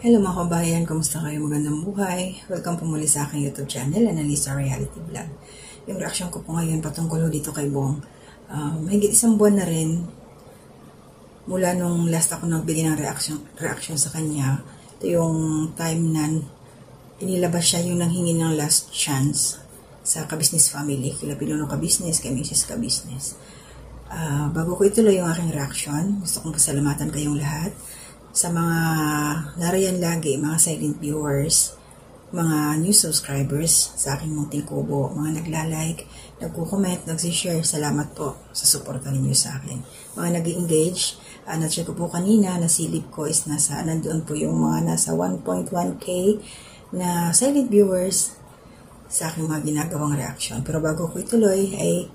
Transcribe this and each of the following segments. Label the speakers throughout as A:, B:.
A: Hello mga kabayan, kumusta kayo? Magandang buhay. Welcome po muli sa aking YouTube channel, Analisa Reality Vlog. Yung reaction ko po ngayon patungkol dito kay Bong. Mahigit isang buwan na rin mula nung last ako nagbigay ng reaction sa kanya. Ito yung time na inilabas siya yung nanghingi ng last chance sa Ka-Business family, kila Pinuno Ka-Business, kay Mrs. Ka-Business. Bago ko ituloy yung aking reaction, gusto kong pasalamatan kayong lahat sa mga nariyan lagi, mga silent viewers, mga new subscribers sa aking munting kubo, mga nagla-like, nagko-comment, nagsishare, salamat po sa suporta ninyo sa akin. Mga nag-engage, na-check ko po kanina, nasilip ko is nandoon po yung mga nasa 1.1k na silent viewers sa aking mga ginagawang reaction. Pero bago ko ituloy ay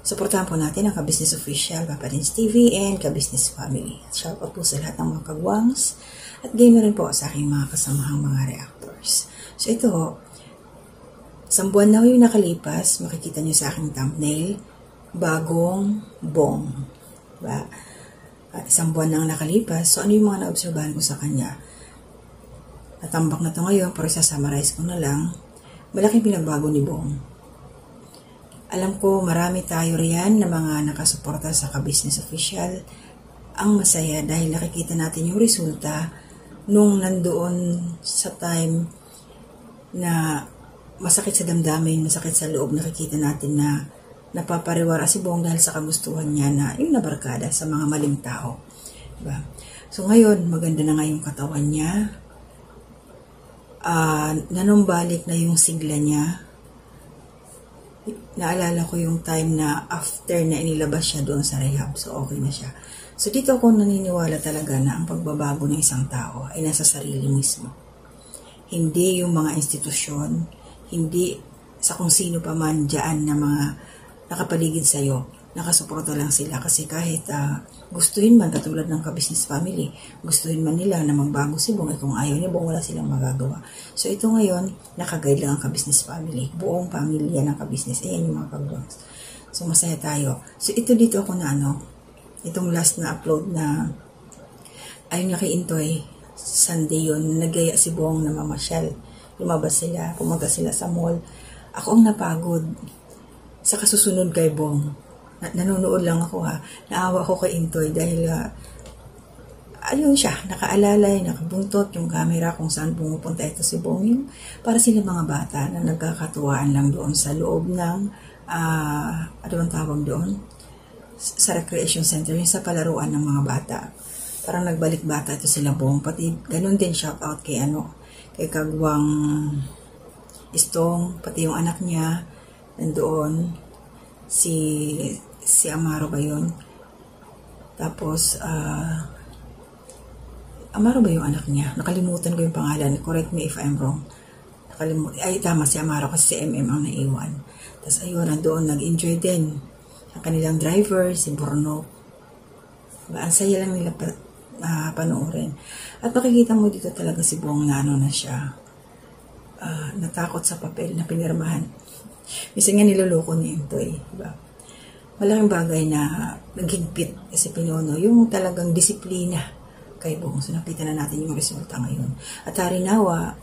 A: suportahan po natin ang Ka-Business Official, Papa Dins TV, and Ka-Business Family. Shout out po sa lahat ng mga kagwangs at gamer rin po sa aking mga kasamahang mga reactors. So ito, isang buwan na yung nakalipas, makikita nyo sa aking thumbnail, bagong Bong. Diba? At isang buwan na nakalipas, so ano yung mga naobserbahan ko sa kanya? Natambak na ito ngayon, pero sasummarize ko na lang, malaking pinagbago ni Bong. Alam ko marami tayo riyan na mga nakasuporta sa Ka-Business Official. Ang masaya dahil nakikita natin yung resulta nung nandoon sa time na masakit sa damdamin, masakit sa loob, nakikita natin na napapariwara si Bong dahil sa kagustuhan niya na yung nabarkada sa mga maling tao. Diba? So ngayon, maganda na nga yung katawan niya. Nanumbalik na yung sigla niya. Naalala ko yung time na after na inilabas siya doon sa rehab. So, okay na siya. So, dito ako naniniwala talaga na ang pagbabago ng isang tao ay nasa sarili mismo. Hindi yung mga institusyon, hindi sa kung sino pa man dyan na mga nakapaligid sa'yo. Nakasuporta lang sila kasi kahit gustuhin man, katulad ng Ka-Business Family, gustuhin man nila na magbago si Bong, kung ayaw ni Bong, wala silang magagawa. So ito ngayon, nakaguide lang ang Ka-Business Family, buong pamilya ng Ka-Business, ayan yung mga kagwangs. So masaya tayo. So ito dito ako na itong last na upload na, ayun niya kay Intoy, Sunday yun, nagaya si Bong na mamasyal. Lumabas sila, pumunta sila sa mall. Ako ang napagod sa kasusunod kay Bong. Nanonood lang ako naawa ko kay Intoy dahil ayun siya, nakaalalay, nakabuntot yung camera kung saan pumupunta ito si Bong. Yung para sila mga bata na nagkakatuwaan lang doon sa loob ng ano bang tawag doon? Sa recreation center, yung sa palaruan ng mga bata. Parang nagbalik bata ito sila Bong. Pati ganun din, shout out kay kay Kagwang Istong, pati yung anak niya nandoon, si Amaro ba yun? Tapos, Amaro ba yung anak niya? Nakalimutan ko yung pangalan. Correct me if I'm wrong. Ay, tama, si Amaro kasi si MM ang naiwan. Tapos, ayun, nandoon, nag-enjoy din. Ang kanilang driver, si Borno. Ang saya lang nila panoorin. At makikita mo dito talaga si Bong na na siya. Natakot sa papel na pinirmahan. Minsan nga niloloko ni Intoy. Diba? Malaking bagay na naghigpit si Pinuno, yung talagang disiplina kay Bong. So nakita na natin yung resulta ngayon. At harinawa,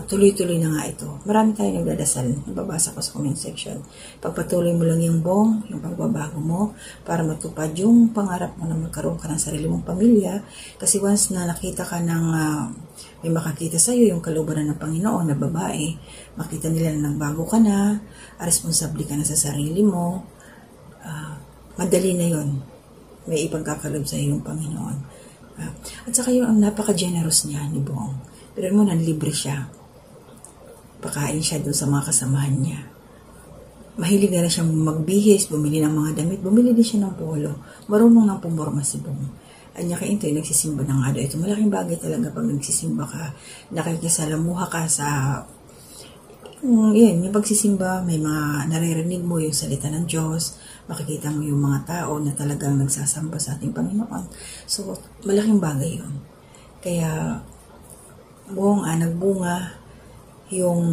A: tuloy-tuloy na nga ito. Marami tayong nagdadasal. Nababasa ko sa comment section. Pagpatuloy mo lang yung Bong, yung pagbabago mo, para matupad yung pangarap mo na magkaroon ka ng sarili mong pamilya. Kasi once na nakita ka ng may makakita sa'yo yung kalubaran ng Panginoon na babae, makita nila na nagbago ka na, responsable ka na sa sarili mo, madali na yon, may ipagkakalob sa iyo yung Panginoon. At saka yung napaka-generous niya ni Bong. Pero mo, nanlibre siya. Pakain siya doon sa mga kasamahan niya. Mahilig na rin siyang magbihis, bumili ng mga damit, bumili din siya ng polo. Marunong nang pumorma si Bong. At niya kay Intoy, nagsisimba ng ado. Ito malaking bagay talaga pag nagsisimba ka, nakikisalamuha ka sa yung pagsisimba, may mga naririnig mo yung salita ng Diyos, makikita mo yung mga tao na talagang nagsasamba sa ating Panginoon. So, malaking bagay yun. Kaya, Bong, nagbunga yung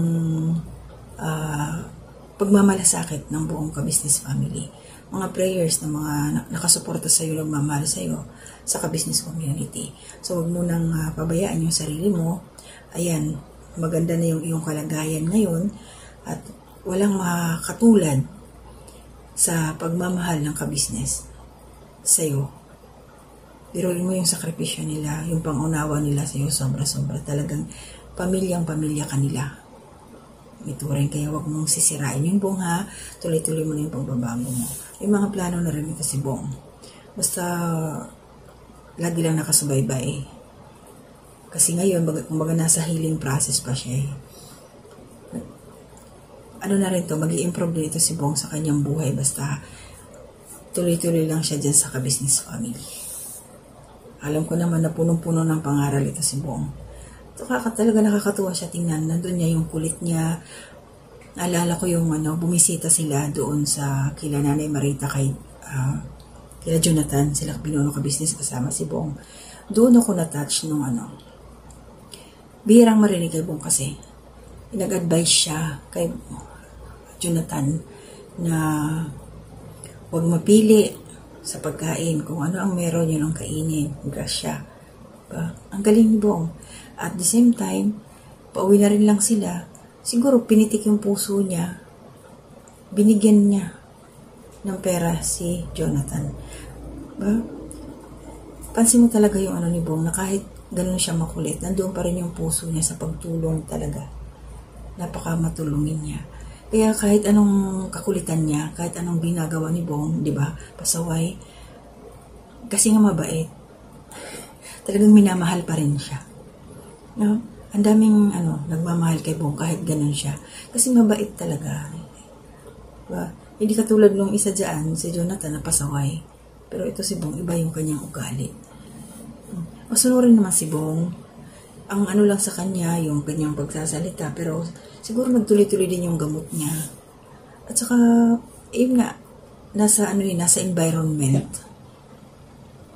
A: pagmamalasakit ng buong Ka-Business Family. mga prayers ng mga nakasuporta sa iyo, nagmamahal sa iyo sa ka-business community. So, huwag mo nang pabayaan yung sarili mo. Ayan, maganda na yung iyong kalagayan ngayon at walang makatulad sa pagmamahal ng ka-business sa iyo. Biruin mo yung sakripisyo nila, yung pangunawa nila sa iyo, sobra-sobra. Talagang pamilyang-pamilya kanila. Ituring, kaya wag mong sisirain yung Bong, ha. Tuloy-tuloy mo na yung pagbabago mo. Yung mga plano na rin ito si Bong. Basta, lagi lang nakasubaybay. Kasi ngayon, kumbaga nasa healing process pa siya. Ano na rin to, mag-i-improve din ito si Bong sa kanyang buhay. Basta, tuloy-tuloy lang siya dyan sa ka-business family. Alam ko naman na punong-puno ng pangaral ito si Bong. Talaga nakakatuwa siya tingnan. Nandun niya yung kulit niya. Naalala ko yung bumisita sila doon sa kila Nanay Marita kila Jonathan. Sila pinuno ka business kasama si Bong. Doon ako na-touch nung bihirang marinig kay Bong kasi nag-advise siya kay Jonathan na huwag mapili sa pagkain. Kung ano ang meron yun ang kainin. Grasya. Ang galing ni Bong. At the same time, pauwi na rin lang sila. Siguro pinitik yung puso niya. Binigyan niya ng pera si Jonathan. Pansin mo talaga yung ni Bong na kahit ganun siya makulit, nandoon pa rin yung puso niya sa pagtulong talaga. Napaka matulungin niya. Kaya kahit anong kakulitan niya, kahit anong ginagawa ni Bong, di ba, pasaway, kasi nga mabait. Talagang minamahal pa rin siya. No? Ang daming nagmamahal kay Bong kahit ganun siya. Kasi mabait talaga. Diba? Hindi katulad nung isa dyan, si Jonathan na pasaway. Pero ito si Bong, iba yung kanyang ugali. Masunurin naman si Bong. Ang lang sa kanya, yung kanyang pagsasalita. Pero siguro nagtuloy-tuloy din yung gamot niya. At saka, yun nga, nasa environment,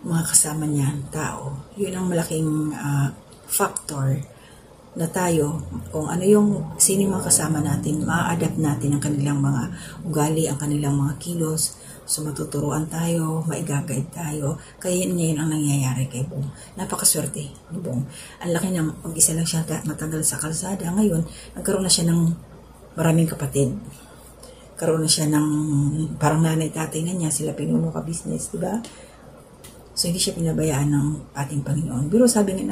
A: mga kasama niya, tao. Yun ang malaking factor na tayo, kung sino yung mga kasama natin, ma-adapt natin ang kanilang mga ugali, ang kanilang mga kilos, so matuturuan tayo, maigagayad tayo. Kaya yun ang nangyayari kay Bong. Napakaswerte ni Bong. Ang laki na mag-isa lang siya matagal sa kalsada. Ngayon, nagkaroon na siya ng maraming kapatid. Karoon na siya ng parang nanay-tatay na niya, sila pinuno ka business, diba? So, hindi siya pinabayaan ng ating Panginoon. Pero sabi ni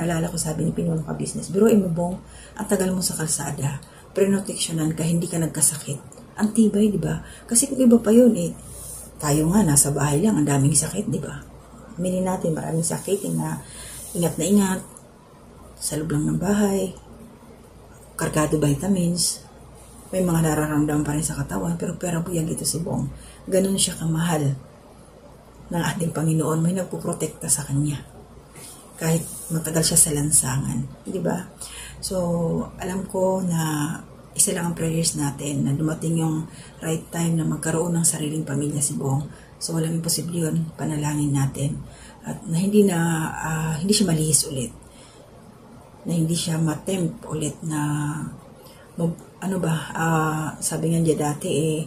A: Pinuno ka business, biruin mo Bong, ang tagal mo sa kalsada, prenoteksyonan ka, hindi ka nagkasakit. Ang tibay, di ba? Kasi kung iba pa yun, tayo nga, nasa bahay lang, ang daming sakit, di ba? Aminin natin, maraming sakit, na ingat, sa loob lang ng bahay, kargado vitamins, may mga nararamdaman pa rin sa katawan, pero buyag ito si Bong. Ganun siya kamahal ng ating Panginoon, may nagpuprotekta sa kanya. Kahit matagal siya sa lansangan. Di ba? So, alam ko na isa lang ang prayers natin na dumating yung right time na magkaroon ng sariling pamilya si Bong. So, walang imposible yun. Panalangin natin. At na hindi siya malihis ulit. Na hindi siya matempt ulit na sabi nga niya dati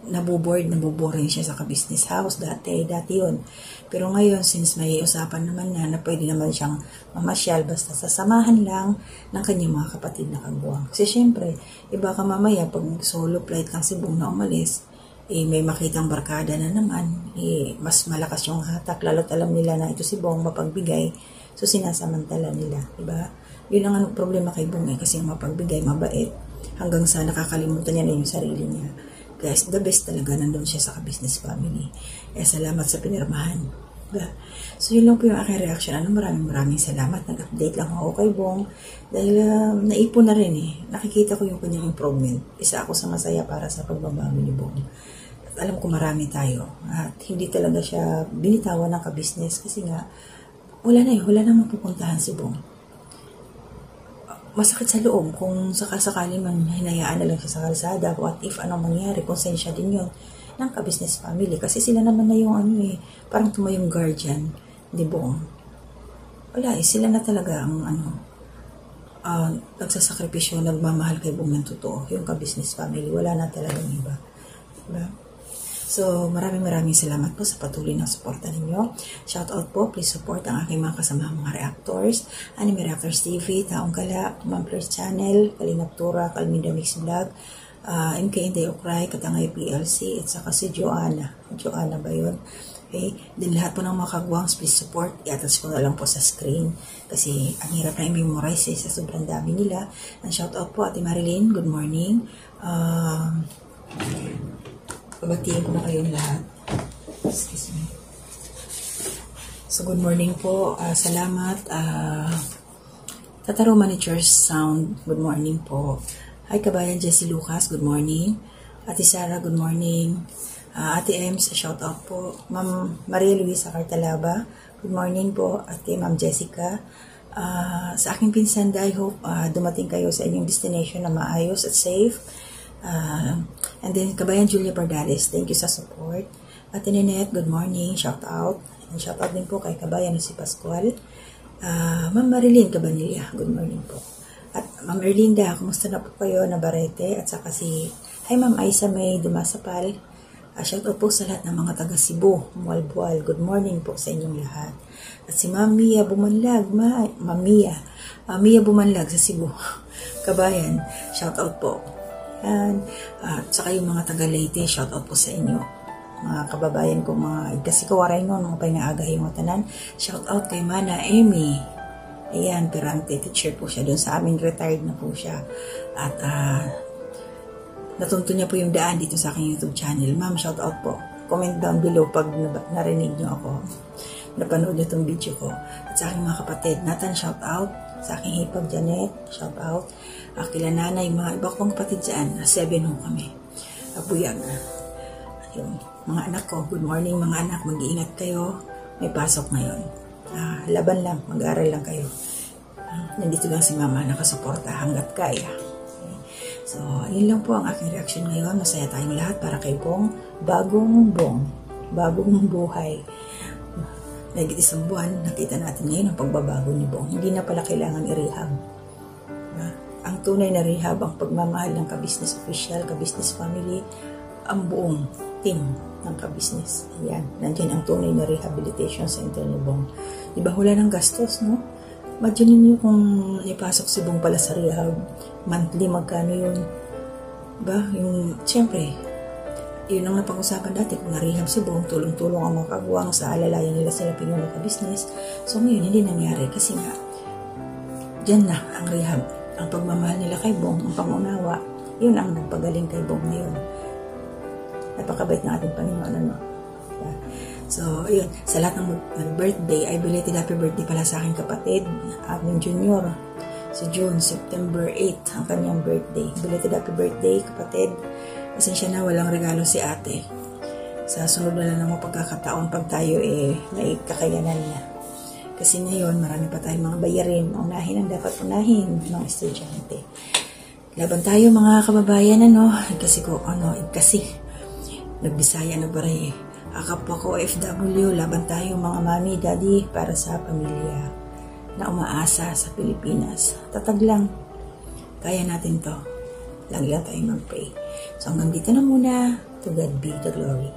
A: naboboring siya sa ka-business house dati yun. Pero ngayon, since may usapan naman na pwede naman siyang mamasyal basta sasamahan lang ng kanyang mga kapatid na kagwang. Kasi syempre, iba ka mamaya pag solo flight lang si Bong na umalis, may makitang barkada na naman, mas malakas yung hatak, lalo't alam nila na ito si Bong mapagbigay, so sinasamantala nila, diba? Yun ang problema kay Bong kasi mapagbigay, mabait, hanggang sa nakakalimutan niya na yung sarili niya. Guys, the best talaga, nandun siya sa ka-business family. Salamat sa pinirmahan. So, yun lang po yung aking reaction. Maraming salamat. Nag-update lang ako kay Bong. Dahil naipon na rin Nakikita ko yung kanyang improvement. Isa ako sa masaya para sa pagbabago ni Bong. At alam ko marami tayo. At hindi talaga siya binitawan ng ka-business kasi nga, wala na mapupuntahan si Bong. Masakit sa loob kung sakasakali man hinayaan na lang siya sa kalsada, what if anong mangyari, konsensya din yun ng ka-business family kasi sila naman na yung parang tumayong guardian di Bong. Wala sila na talaga ang nagsasakripisyo, nagmamahal kay Bong ng totoo, yung ka-business family, wala na talagang iba, diba? So, maraming salamat po sa patuloy na suporta ninyo. Shoutout po, please support ang aking mga kasama mga reactors, Anime Reactors TV, Taong Gala, Mamplers Channel, Kalingap Tura, Kalminda Mix Vlog, MK Inday Ukray, Katangay PLC, at saka si Joanna. Joanna ba yun? Okay. Then lahat po ng mga kagwangs, please support. I-attach ko na lang po sa screen. Kasi ang hirap na i-memorize sa sobrang dami nila. And shoutout po, Ate Marilyn, good morning. Pabatiin ko na kayong lahat. Excuse me. So, good morning po. Salamat. Tataro Managers Sound, good morning po. Hi, kabayan Jessie Lucas, good morning. Ate Sarah, good morning. Ate Ems, shout out po. Ma'am Maria Luisa Cartalaba, good morning po. Ate Ma'am Jessica. Sa aking pinsan, I hope dumating kayo sa inyong destination na maayos at safe. And then, kabayan Julia Bardales, thank you sa support. Ate Ninette, good morning, shout out. And shout out din po kay kabayan si Pascual. Ma'am Marilyn Cabanilla, good morning po. At Ma'am Erlinda, kumusta na po kayo na Barete? At saka hi Ma'am Aisa May Dumasapal. Shout out po sa lahat ng mga taga Cebu, Mualbual. Good morning po sa inyong lahat. At si Ma'am Mia Bumanlag, Mia Bumanlag sa Cebu. Kabayan, shout out po. And saka yung mga taga Leyte, shout out po sa inyo. Mga kababayan ko, kasi kawaray nun, mga pinaagay yung tanan. Shout out kay Mana Amy. Ayan, Perante, teacher po siya. Doon sa amin, retired na po siya. At natunto niya po yung daan dito sa aking YouTube channel. Ma'am, shout out po. Comment down below pag narinig niyo ako. Napanood niyo itong video ko. At sa aking mga kapatid, Nathan, shout out. Sa aking hipag, Janet, shout out. Kila nanay, mga iba kong kapatid dyan. 7 ho kami. Buyag. Yung mga anak ko, good morning mga anak. Mag-iingat kayo. May pasok ngayon. Laban lang. Mag-aaral lang kayo. Nandito lang si mama nakasuporta hanggat kaya. Okay. So, yun lang po ang aking reaction ngayon. Masaya tayong lahat para kay Bong. Bagong buhay. Nagit isang buwan, nakita natin ngayon ang pagbabago ni Bong. Hindi na pala kailangan i-rehab. Ang tunay na rehab, ang pagmamahal ng ka-business official, ka-business family, ang buong team ng ka-business. Ayan, nandiyan ang tunay na rehabilitation center ni Bong. Diba wala ng gastos, no? Imagine niyo kung ipasok si Bong pala sa rehab, monthly, magkano yun? Diba? Siyempre, yun ang napag-usapan dati, kung na-rehab si Bong, tulong-tulong ang mga kagwang sa alalayan nila sila pinuno ka-business. So ngayon, hindi nangyari kasi nga, dyan na ang rehab. Ang pagmamahal nila kay Bong, ang pangunawa, yun ang nagpagaling kay Bong ngayon. Napakabait ng ating Panginoon, ano? So, yun, sa lahat ng birthday, ay belated happy birthday pala sa aking kapatid, aming junior, si June, September 8, ang kanyang birthday. Belated happy birthday, kapatid. Pasensya na, walang regalo si ate. Sa sunod na lang ng mga pagkakataon, pag tayo may kakayanan na. Kasi ngayon, marami pa tayong mga bayarin. Unahin ang dapat unahin ng estudyante. Laban tayo mga kababayan, kasi nagbisaya na baray. Kapwa ko OFW, laban tayo mga mami, daddy, para sa pamilya na umaasa sa Pilipinas. Tatag lang. Kaya natin to. Lagi lang tayo mag-pray. So hanggang dito na muna. To God be the glory.